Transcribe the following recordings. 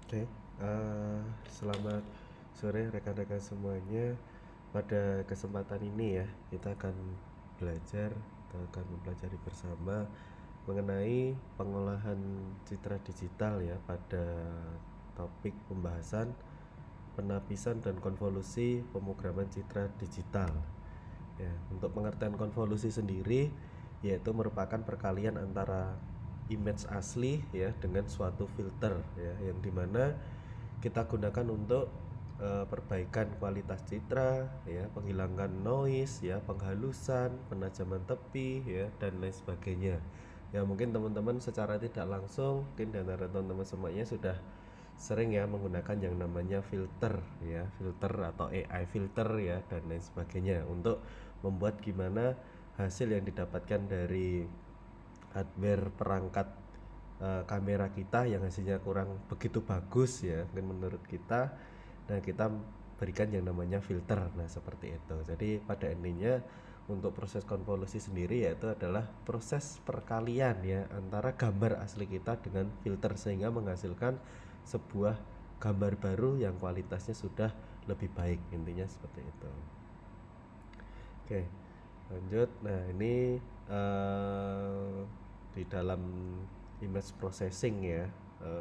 Oke, selamat sore rekan-rekan semuanya. Pada kesempatan ini ya, kita akan belajar atau akan mempelajari bersama mengenai pengolahan citra digital ya pada topik pembahasan penapisan dan konvolusi pemrograman citra digital. Ya, untuk pengertian konvolusi sendiri yaitu merupakan perkalian antara image asli ya dengan suatu filter ya yang dimana kita gunakan untuk perbaikan kualitas citra ya, penghilangan noise ya, penghalusan, penajaman tepi ya dan lain sebagainya. Ya mungkin teman-teman secara tidak langsung mungkin di antara teman-teman semuanya sudah sering ya menggunakan yang namanya filter ya, filter atau AI filter ya dan lain sebagainya untuk membuat gimana hasil yang didapatkan dari hardware perangkat kamera kita yang hasilnya kurang begitu bagus ya mungkin menurut kita, dan kita berikan yang namanya filter. Nah seperti itu. Jadi pada intinya untuk proses konvolusi sendiri yaitu adalah proses perkalian ya antara gambar asli kita dengan filter sehingga menghasilkan sebuah gambar baru yang kualitasnya sudah lebih baik, intinya seperti itu. Oke, lanjut. Nah ini di dalam image processing ya,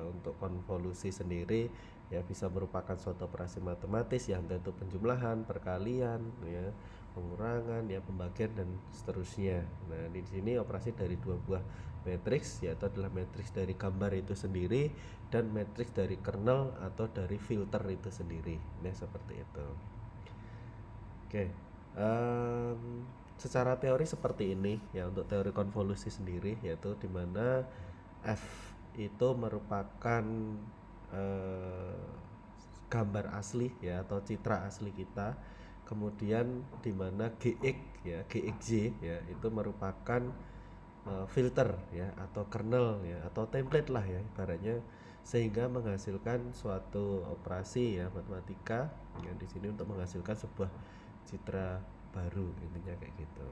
untuk konvolusi sendiri ya bisa merupakan suatu operasi matematis yang tentu penjumlahan, perkalian ya, pengurangan ya, pembagian dan seterusnya. Nah di sini operasi dari dua buah matriks, yaitu adalah matriks dari gambar itu sendiri dan matriks dari kernel atau dari filter itu sendiri. Nah seperti itu. Oke, secara teori seperti ini ya untuk teori konvolusi sendiri, yaitu dimana F itu merupakan eh, gambar asli ya atau citra asli kita, kemudian dimana GX ya, GXY ya itu merupakan filter ya atau kernel ya atau template lah ya ibaratnya, sehingga menghasilkan suatu operasi ya matematika yang di sini untuk menghasilkan sebuah citra baru, intinya kayak gitu.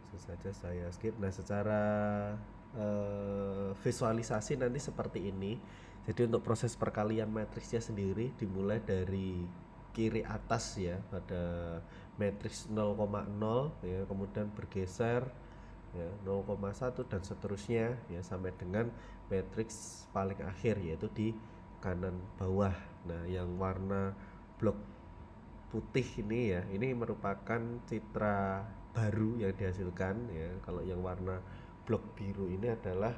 Langsung saja saya skip. Nah secara visualisasi nanti seperti ini. Jadi untuk proses perkalian matriksnya sendiri dimulai dari kiri atas ya pada matriks 0,0 ya, kemudian bergeser ya 0,1 dan seterusnya ya sampai dengan matriks paling akhir yaitu di kanan bawah. Nah yang warna blok putih ini ya, ini merupakan citra baru yang dihasilkan ya. Kalau yang warna blok biru ini adalah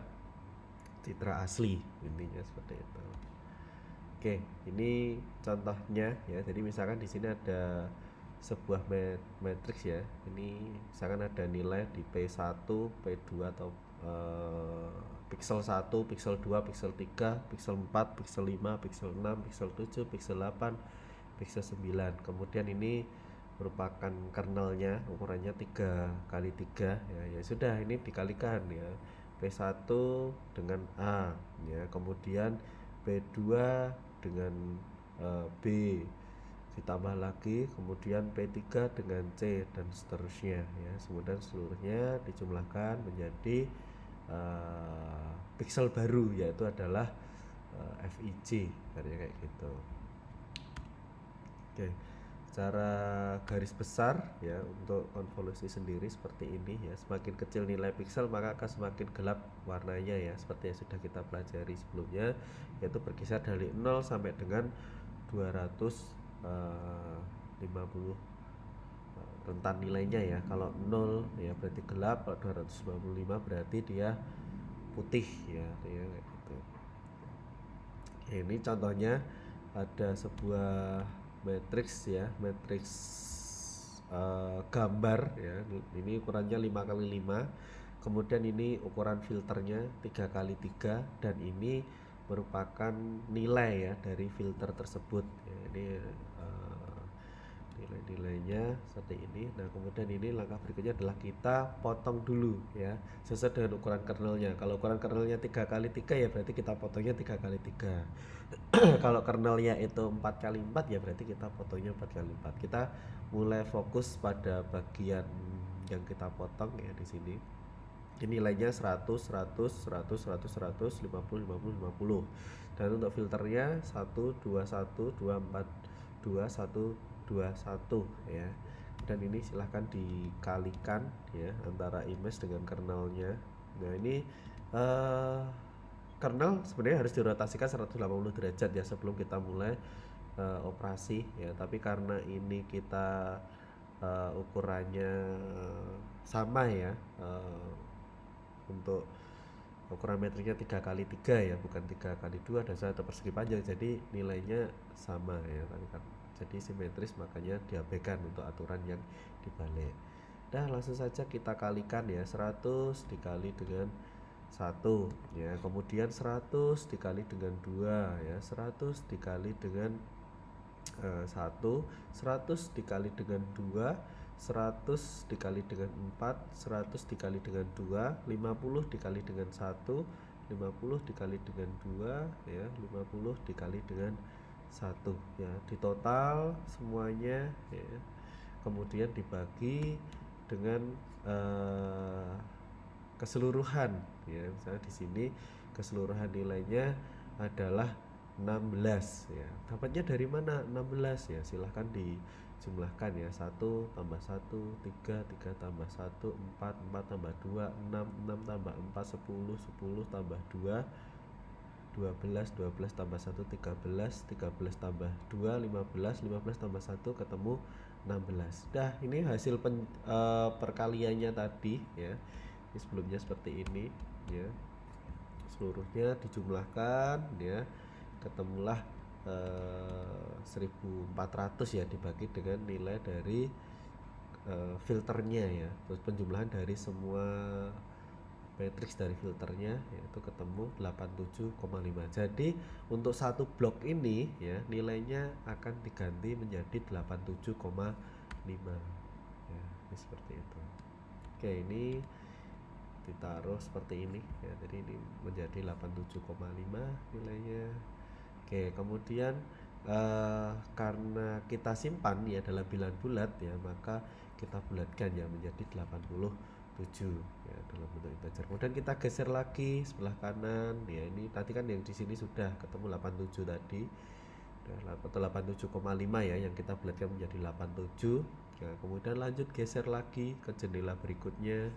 citra asli, intinya seperti itu. Oke, ini contohnya ya. Jadi misalkan di sini ada sebuah matriks ya. Ini misalkan ada nilai di P1, P2 atau pixel 1, pixel 2, pixel 3, pixel 4, pixel 5, pixel 6, pixel 7, pixel 8, pixel 9. Kemudian ini merupakan kernelnya, ukurannya 3 kali 3 ya. Ya sudah, ini dikalikan ya. P1 dengan A ya, kemudian P2 dengan B, ditambah lagi kemudian P3 dengan C dan seterusnya ya. Kemudian seluruhnya dijumlahkan menjadi pixel baru, yaitu adalah FIJ kayak gitu. Oke, secara garis besar ya untuk konvolusi sendiri seperti ini ya. Semakin kecil nilai pixel maka akan semakin gelap warnanya ya, seperti yang sudah kita pelajari sebelumnya, yaitu berkisar dari 0 sampai dengan 250 rentan nilainya ya. Kalau 0 ya berarti gelap, kalau 255 berarti dia putih ya, kayak gitu. Ya, ini contohnya ada sebuah matriks ya, matriks gambar ya. Ini ukurannya 5 kali 5. Kemudian ini ukuran filternya 3 kali 3 dan ini merupakan nilai ya dari filter tersebut. Ya, ini nilai-nilainya seperti ini. Nah kemudian ini langkah berikutnya adalah kita potong dulu ya sesuai dengan ukuran kernelnya. Kalau ukuran kernelnya 3 kali 3 ya berarti kita potongnya 3 kali 3. Kalau kernelnya itu 4 kali 4 ya berarti kita potongnya 4 kali 4. Kita mulai fokus pada bagian yang kita potong ya di sini. Ini nilainya 100, 100, 100, 100, 100, 50, 50, 50. Dan untuk filternya 1, 2, 1, 2, 4, 2, 1, 2, 1 ya. Dan ini silahkan dikalikan ya antara image dengan kernelnya. Nah ini kernel sebenarnya harus dirotasikan 180 derajat ya sebelum kita mulai operasi ya. Tapi karena ini kita ukurannya sama ya, untuk ukuran metriknya 3x3 ya, bukan 3x2 dan satu persegi panjang, jadi nilainya sama ya, tapi kan jadi simetris, makanya diabaikan untuk aturan yang dibalik. Nah langsung saja kita kalikan ya, 100 dikali dengan 1 ya, kemudian 100 dikali dengan 2 ya, 100 dikali dengan 1, 100 dikali dengan 2, 100 dikali dengan 4, 100 dikali dengan 2, 50 dikali dengan 1, 50 dikali dengan 2 ya, 50 dikali dengan 1 ya, di total semuanya ya. Kemudian dibagi dengan keseluruhan ya, misalnya di sini keseluruhan nilainya adalah 16 ya. Dapatnya dari mana 16 ya? Silahkan dijumlahkan ya. 1 tambah 1 3, 3 tambah 1 4, 4 tambah 2 6, 6 tambah 4 10, 10 tambah 2 12, 12 tambah 1 13, 13 tambah 2 15, 15 tambah 1 ketemu 16. Dah ini hasil perkaliannya tadi ya. Ini sebelumnya seperti ini ya. Seluruhnya dijumlahkan ya, ketemulah 1400 ya, dibagi dengan nilai dari filternya ya, terus penjumlahan dari semua matriks dari filternya yaitu ketemu 87,5. Jadi untuk satu blok ini ya nilainya akan diganti menjadi 87,5 ya, ini seperti itu. Oke, ini ditaruh seperti ini ya, jadi ini menjadi 87,5 nilainya. Oke, kemudian karena kita simpan ya dalam bilangan bulat ya, maka kita bulatkan ya menjadi 87 ya dalam bentuk integer. Kemudian kita geser lagi sebelah kanan ya, ini tadi kan yang di sini sudah ketemu 87 tadi, atau 87,5 ya, yang kita bulatkan menjadi 87. Nah, kemudian lanjut geser lagi ke jendela berikutnya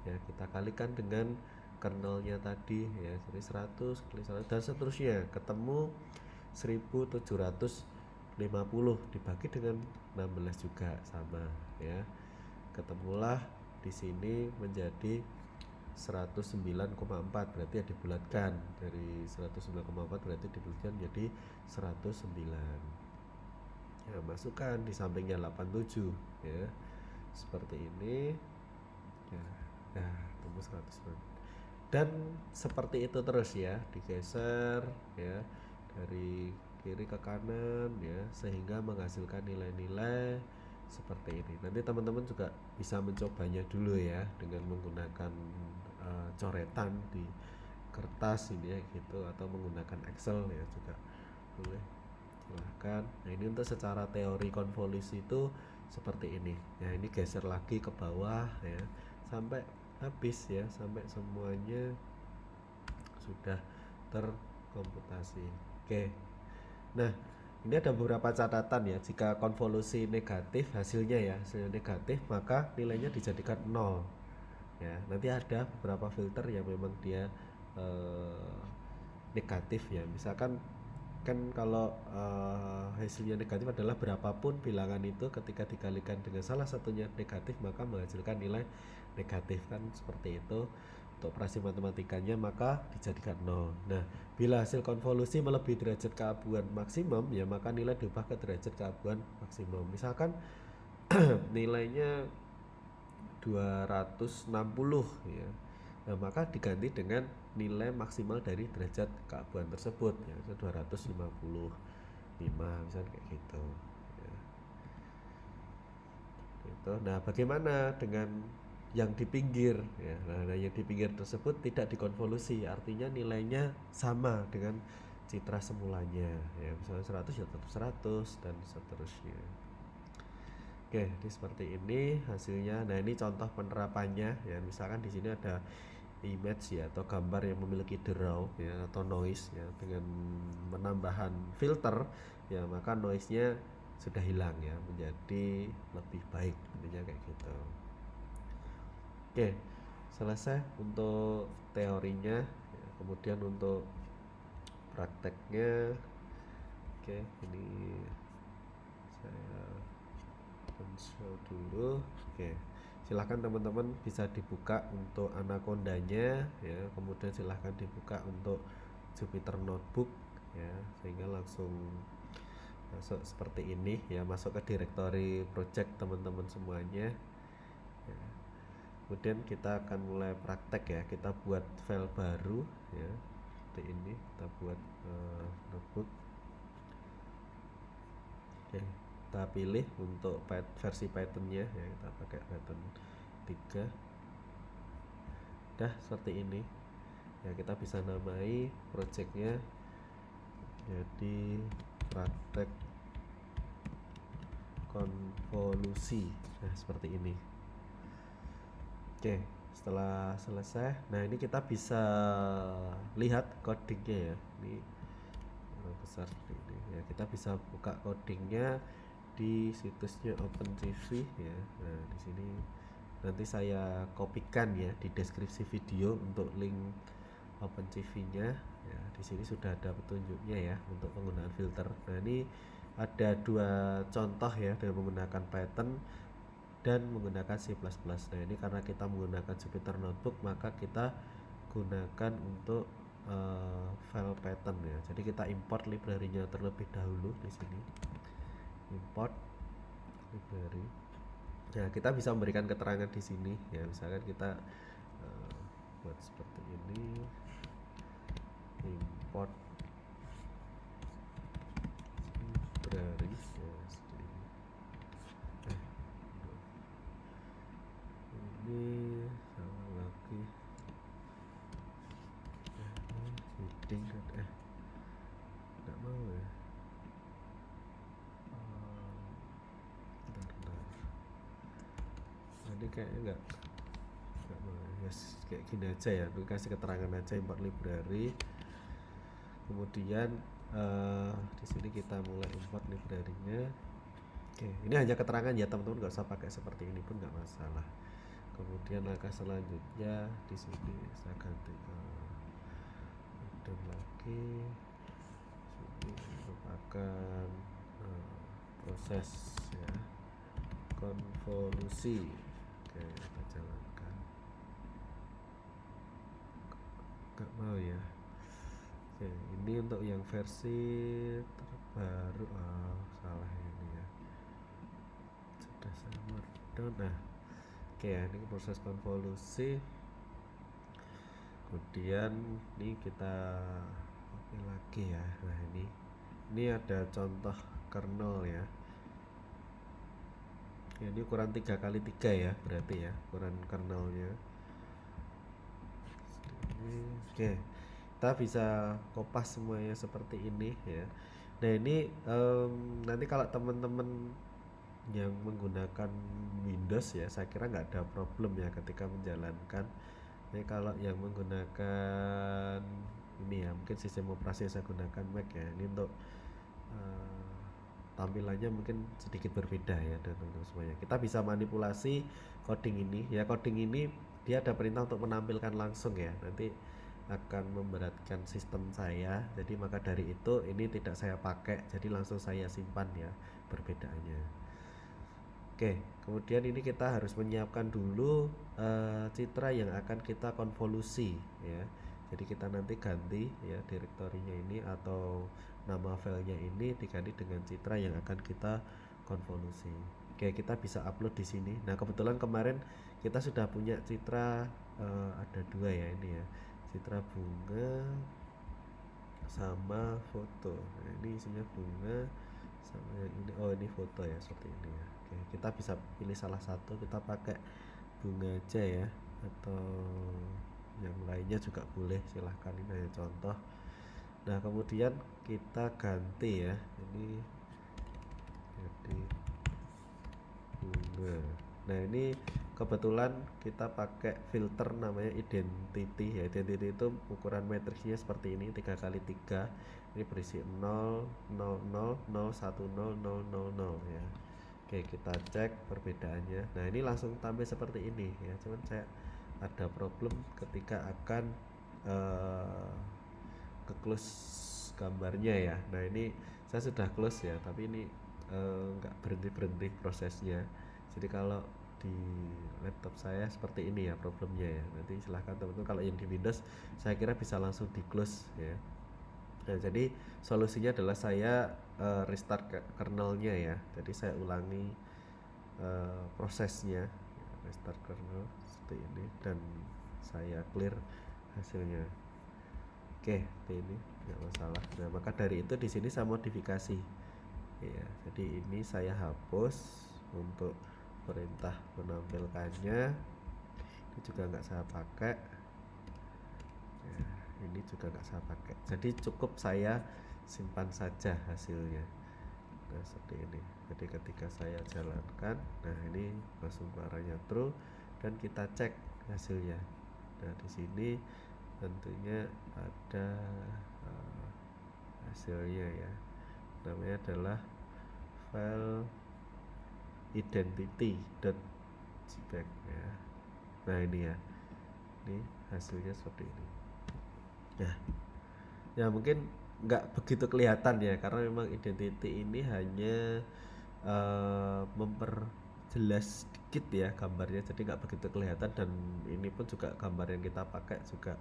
ya, kita kalikan dengan kernelnya tadi ya, jadi 100 kali 100 dan seterusnya, ketemu 1750 dibagi dengan 16 juga sama ya, ketemulah di sini menjadi 109,4, berarti ya dibulatkan dari 109,4 berarti dibulatkan jadi 109 ya, masukkan di sampingnya 87 ya, seperti ini ya, nah tembus 109 dan seperti itu terus ya, digeser ya dari kiri ke kanan ya, sehingga menghasilkan nilai-nilai seperti ini. Nanti teman-teman juga bisa mencobanya dulu ya dengan menggunakan coretan di kertas ini ya gitu, atau menggunakan Excel ya juga boleh, silahkan. Nah ini untuk secara teori konvolusi itu seperti ini ya, ini geser lagi ke bawah ya sampai habis ya, sampai semuanya sudah terkomputasi. Oke, nah ini ada beberapa catatan ya, jika konvolusi negatif hasilnya ya, hasilnya negatif maka nilainya dijadikan 0 ya. Nanti ada beberapa filter yang memang dia negatif ya, misalkan kan kalau hasilnya negatif adalah berapapun bilangan itu ketika dikalikan dengan salah satunya negatif maka menghasilkan nilai negatif, kan seperti itu. Untuk operasi matematikanya maka dijadikan 0. Nah bila hasil konvolusi melebihi derajat keabuan maksimum ya, maka nilai diubah ke derajat keabuan maksimum. Misalkan nilainya 260 ya, nah maka diganti dengan nilai maksimal dari derajat keabuan tersebut ya, 255 misalnya kayak gitu ya. Gitu. Nah bagaimana dengan yang di pinggir ya, nah yang di pinggir tersebut tidak dikonvolusi, artinya nilainya sama dengan citra semulanya ya, misalnya 100 ya tetap 100 dan seterusnya. Oke, ini seperti ini hasilnya. Nah, ini contoh penerapannya ya. Misalkan di sini ada image ya atau gambar yang memiliki draw ya atau noise ya, dengan menambahkan filter ya, maka noise-nya sudah hilang ya, menjadi lebih baik intinya kayak gitu. Oke, selesai untuk teorinya ya. Kemudian untuk prakteknya, oke, ini saya show dulu. Oke, silahkan teman-teman bisa dibuka untuk Anaconda-nya ya, kemudian silahkan dibuka untuk Jupyter Notebook ya, sehingga langsung masuk seperti ini ya, masuk ke directory project teman-teman semuanya ya. Kemudian kita akan mulai praktek ya, kita buat file baru ya, seperti ini kita buat notebook. Oke, kita pilih untuk versi Python-nya ya, kita pakai Python 3. Dah seperti ini ya, kita bisa namai projectnya jadi praktek konvolusi. Nah, seperti ini. Oke, setelah selesai, nah ini kita bisa lihat codingnya ya. Ini besar seperti ini ya, kita bisa buka codingnya di situsnya OpenCV ya. Nah, di sini nanti saya kopikan ya di deskripsi video untuk link OpenCV-nya ya. Di sini sudah ada petunjuknya ya untuk penggunaan filter. Nah, ini ada dua contoh ya dengan menggunakan Python dan menggunakan C++. Nah, ini karena kita menggunakan Jupyter Notebook, maka kita gunakan untuk file Python ya. Jadi kita import library-nya terlebih dahulu di sini. Import library. Ya, kita bisa memberikan keterangan di sini ya. Misalkan kita buat seperti ini. Import library ya, ini salah lagi. Heading nggak mau ya. Bentar. Ini kayaknya nggak mau ya, kayak gini aja ya, kasih keterangan aja import library. Kemudian di sini kita mulai import library-nya. Oke, ini hanya keterangan ya teman-teman, nggak usah pakai seperti ini pun nggak masalah. Kemudian langkah selanjutnya di sini saya ganti ke modem lagi. Ini merupakan proses ya konvolusi. Oke, kita jalankan. Nggak mau ya. Oke, ini untuk yang versi terbaru. Salah ini ya, sudah saya markdown. Nah, oke ya, ini proses konvolusi. Kemudian ini kita oke lagi ya. Nah, ini ada contoh kernel ya. Ya, ini ukuran 3x3 ya, berarti ya ukuran kernelnya. Oke, kita bisa kopas semuanya seperti ini ya. Nah, ini nanti kalau teman-teman yang menggunakan Windows ya, saya kira nggak ada problem ya ketika menjalankan. Ini kalau yang menggunakan ini ya, mungkin sistem operasi yang saya gunakan Mac ya, ini untuk tampilannya mungkin sedikit berbeda ya dengan teman-teman semuanya. Kita bisa manipulasi coding ini ya. Coding ini dia ada perintah untuk menampilkan langsung ya, nanti akan memberatkan sistem saya, jadi maka dari itu ini tidak saya pakai, jadi langsung saya simpan ya perbedaannya. Oke, kemudian ini kita harus menyiapkan dulu citra yang akan kita konvolusi ya. Jadi kita nanti ganti ya direktorinya ini atau nama filenya ini diganti dengan citra yang akan kita konvolusi. Oke, kita bisa upload di sini. Nah, kebetulan kemarin kita sudah punya citra ada dua ya ini ya. Citra bunga sama foto. Nah, ini isinya bunga sama yang ini. Oh, ini foto ya, seperti ini ya. Oke, kita bisa pilih salah satu, kita pakai bunga aja ya, atau yang lainnya juga boleh, silahkan. Ini hanya contoh. Nah, kemudian kita ganti ya, ini jadi Nah ini kebetulan kita pakai filter namanya identity ya. Identity itu ukuran matriksnya seperti ini, 3 kali 3. Ini berisi 0 0 0 0 1 0 0 0 0 ya. Oke, kita cek perbedaannya. Nah ini langsung tampil seperti ini ya, cuman saya ada problem ketika akan ke close gambarnya ya. Nah ini saya sudah close ya, tapi ini nggak berhenti prosesnya. Jadi kalau di laptop saya seperti ini ya problemnya ya. Nanti silahkan teman-teman, kalau yang di Windows saya kira bisa langsung di close ya. Nah jadi solusinya adalah saya restart kernelnya ya. Jadi saya ulangi prosesnya, restart kernel seperti ini, dan saya clear hasilnya. Oke, ini nggak masalah. Nah maka dari itu di sini saya modifikasi ya. Jadi ini saya hapus untuk perintah menampilkannya. Ini juga nggak saya pakai ya, ini juga nggak saya pakai. Jadi cukup saya simpan saja hasilnya. Nah seperti ini. Jadi ketika saya jalankan, nah ini langsung arahnya true dan kita cek hasilnya. Nah di sini tentunya ada hasilnya ya, namanya adalah file identity.jpg ya. Nah ini ya, ini hasilnya seperti ini. Nah ya mungkin nggak begitu kelihatan ya, karena memang identity ini hanya memperjelas sedikit ya gambarnya, jadi nggak begitu kelihatan. Dan ini pun juga gambar yang kita pakai juga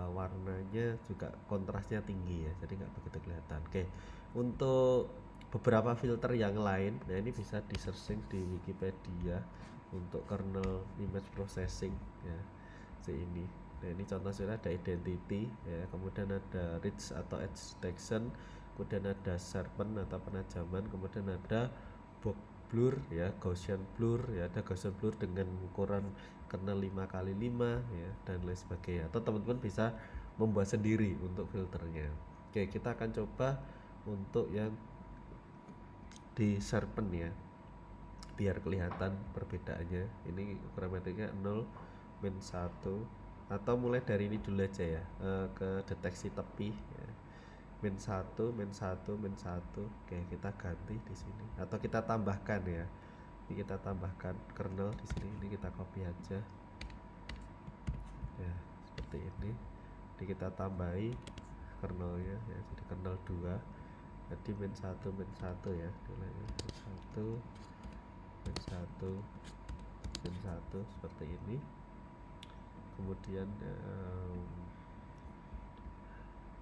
warnanya juga kontrasnya tinggi ya, jadi nggak begitu kelihatan. Oke, untuk beberapa filter yang lain, nah ini bisa di searching di Wikipedia untuk kernel image processing ya, ini. Nah ini contohnya ada identity ya, kemudian ada rich atau edge detection, kemudian ada sharpen atau penajaman, kemudian ada box blur ya, Gaussian blur ya, ada Gaussian blur dengan ukuran kernel 5x5 ya, dan lain sebagainya. Atau teman-teman bisa membuat sendiri untuk filternya. Oke, kita akan coba untuk yang di sharpen ya, biar kelihatan perbedaannya. Ini ukuran metriknya 0 min 1, atau mulai dari ini dulu aja ya, ke deteksi tepi ya. min 1 min 1 min 1. Oke, kita ganti di sini atau kita tambahkan ya. Ini kita tambahkan kernel di sini, ini kita copy aja ya, seperti ini. Jadi kita tambahi kernelnya ya, jadi kernel 2. Jadi min 1 min 1 ya, nilainya min 1 min 1 min 1 seperti ini. Kemudian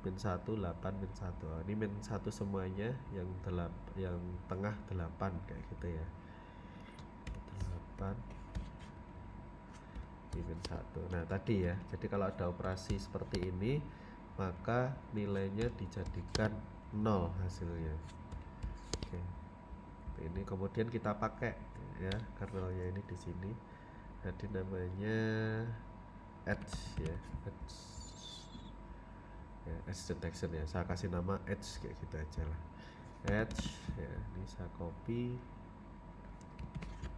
min 1 8 min 1. Ini min 1 semuanya, yang tengah 8 kayak gitu ya. 8 di min 1. Nah tadi ya, jadi kalau ada operasi seperti ini maka nilainya dijadikan 0 hasilnya. Oke. Ini kemudian kita pakai ya kernelnya ini di sini. Jadi namanya edge ya, edge detection ya. Saya kasih nama edge kayak gitu aja lah. Edge ya, ini saya copy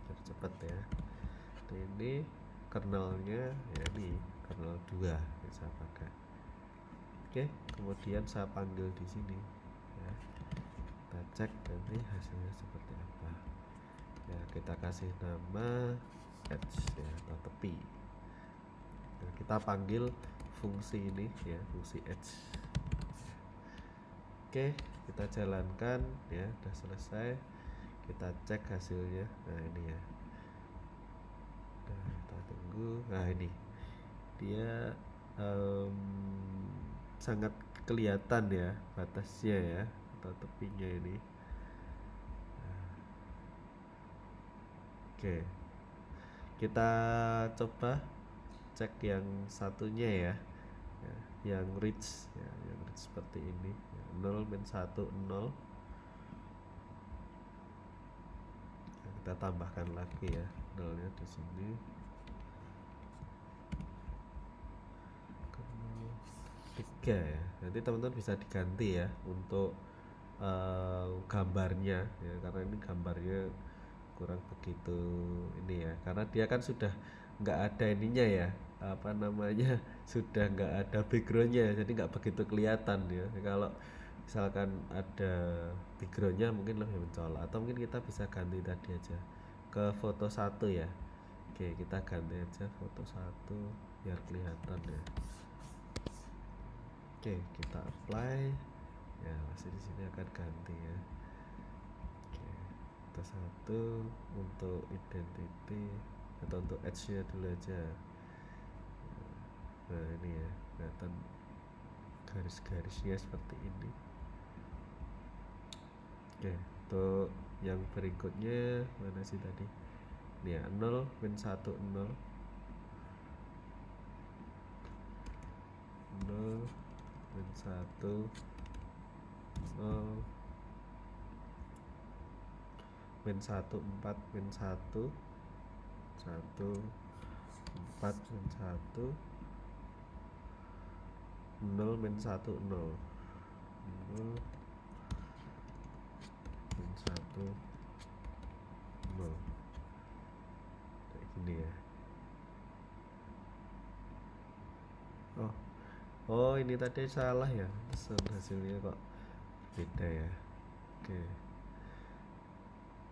biar cepet ya. Ini kernelnya ya, ini kernel 2 yang saya pakai. Oke, kemudian saya panggil di sini ya. Kita cek nanti hasilnya seperti apa ya. Kita kasih nama edge ya, atau tepi. Nah, kita panggil fungsi ini ya, fungsi edge. Oke, kita jalankan ya, udah selesai. Kita cek hasilnya. Nah ini ya, nah, kita tunggu. Nah ini dia sangat kelihatan ya batasnya ya, atau tepinya ini. Oke, kita coba cek yang satunya ya, yang reach ya, yang reach seperti ini ya, 0 min 1 0. Nah, kita tambahkan lagi ya nolnya di sini. Tiga ya, nanti teman-teman bisa diganti ya untuk gambarnya ya, karena ini gambarnya kurang begitu ini ya, karena dia kan sudah nggak ada ininya ya, apa namanya, sudah nggak ada backgroundnya, jadi nggak begitu kelihatan ya. Kalau misalkan ada backgroundnya mungkin lebih mencolok, atau mungkin kita bisa ganti tadi aja ke foto satu ya. Oke, kita ganti aja foto satu biar kelihatan ya. Oke, kita apply ya, masih di sini akan ganti ya. Oke, foto satu untuk identity atau untuk edge nya dulu aja. Nah ini ya, kelihatan garis-garisnya seperti ini. Oke, untuk yang berikutnya mana sih tadi? Ini ya, 0 min 1 0 0 min 1 0 min 1 4 min 1 1 4 min 1 0 min 1 0 0 min 1 0 kayak gini ya. Oh ini tadi salah ya, hasilnya kok beda ya. Oke,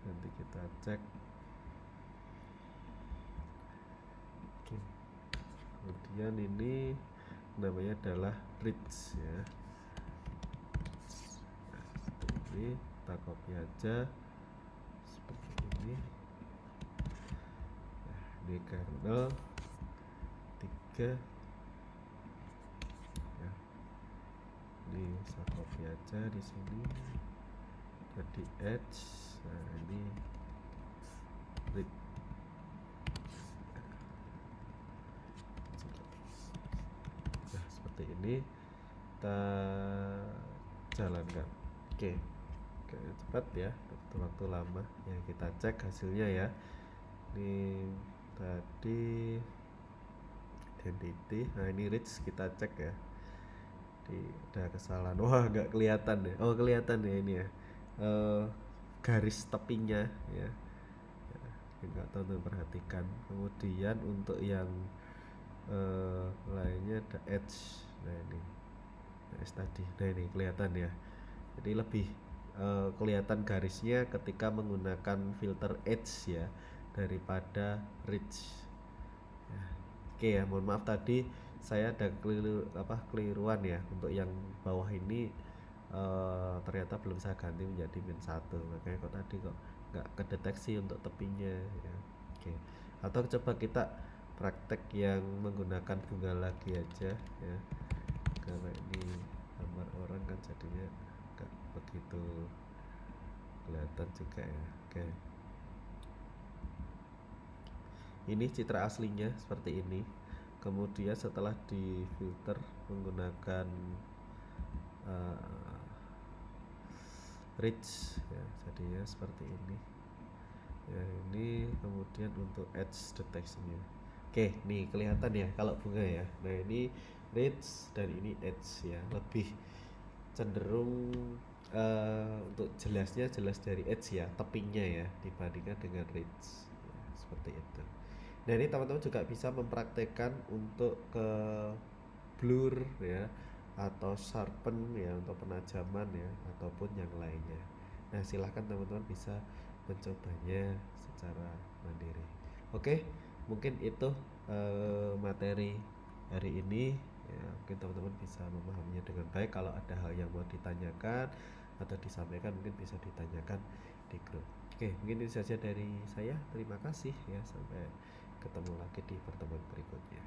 nanti kita cek. Oke, kemudian ini namanya adalah reach ya. Nah, seperti ini kita copy aja seperti ini. Nah, ini kernel 3 ya. Ini saya copy aja di sini jadi edge. Nah ini reach. Nah seperti ini kita jalankan. Oke, cepat ya, waktu lama ya. Kita cek hasilnya ya. Ini tadi identity, nah ini reach, kita cek ya. Ada kesalahan, wah nggak kelihatan ya. Oh kelihatan ya ini ya, garis tepinya ya. Nggak tahu tuh, perhatikan. Kemudian untuk yang lainnya ada edge. Nah ini edge tadi, nah ini kelihatan ya. Jadi lebih kelihatan garisnya ketika menggunakan filter edge ya daripada reach ya. Oke ya, mohon maaf tadi saya ada keliruan ya. Untuk yang bawah ini ternyata belum saya ganti menjadi min 1, makanya kok tadi kok nggak kedeteksi untuk tepinya ya. Oke, atau coba kita praktek yang menggunakan bunga lagi aja ya, karena ini gambar orang kan jadinya nggak begitu kelihatan juga ya. Oke, ini citra aslinya seperti ini. Kemudian setelah di filter menggunakan reach ya, jadinya seperti ini ya. Ini kemudian untuk edge detection-nya. Oke, nih kelihatan ya kalau bunga ya. Nah ini reach dan ini edge ya, lebih cenderung untuk jelasnya jelas dari edge ya, tepinya ya, dibandingkan dengan reach ya, seperti itu. Nah ini teman-teman juga bisa mempraktekkan untuk ke blur ya, atau sharpen ya untuk penajaman ya, ataupun yang lainnya. Nah silahkan teman-teman bisa mencobanya secara mandiri. Oke, mungkin itu materi hari ini ya. Mungkin teman-teman bisa memahaminya dengan baik. Kalau ada hal yang mau ditanyakan atau disampaikan, mungkin bisa ditanyakan di grup. Oke, mungkin itu saja dari saya. Terima kasih ya, sampai ketemu lagi di pertemuan berikutnya.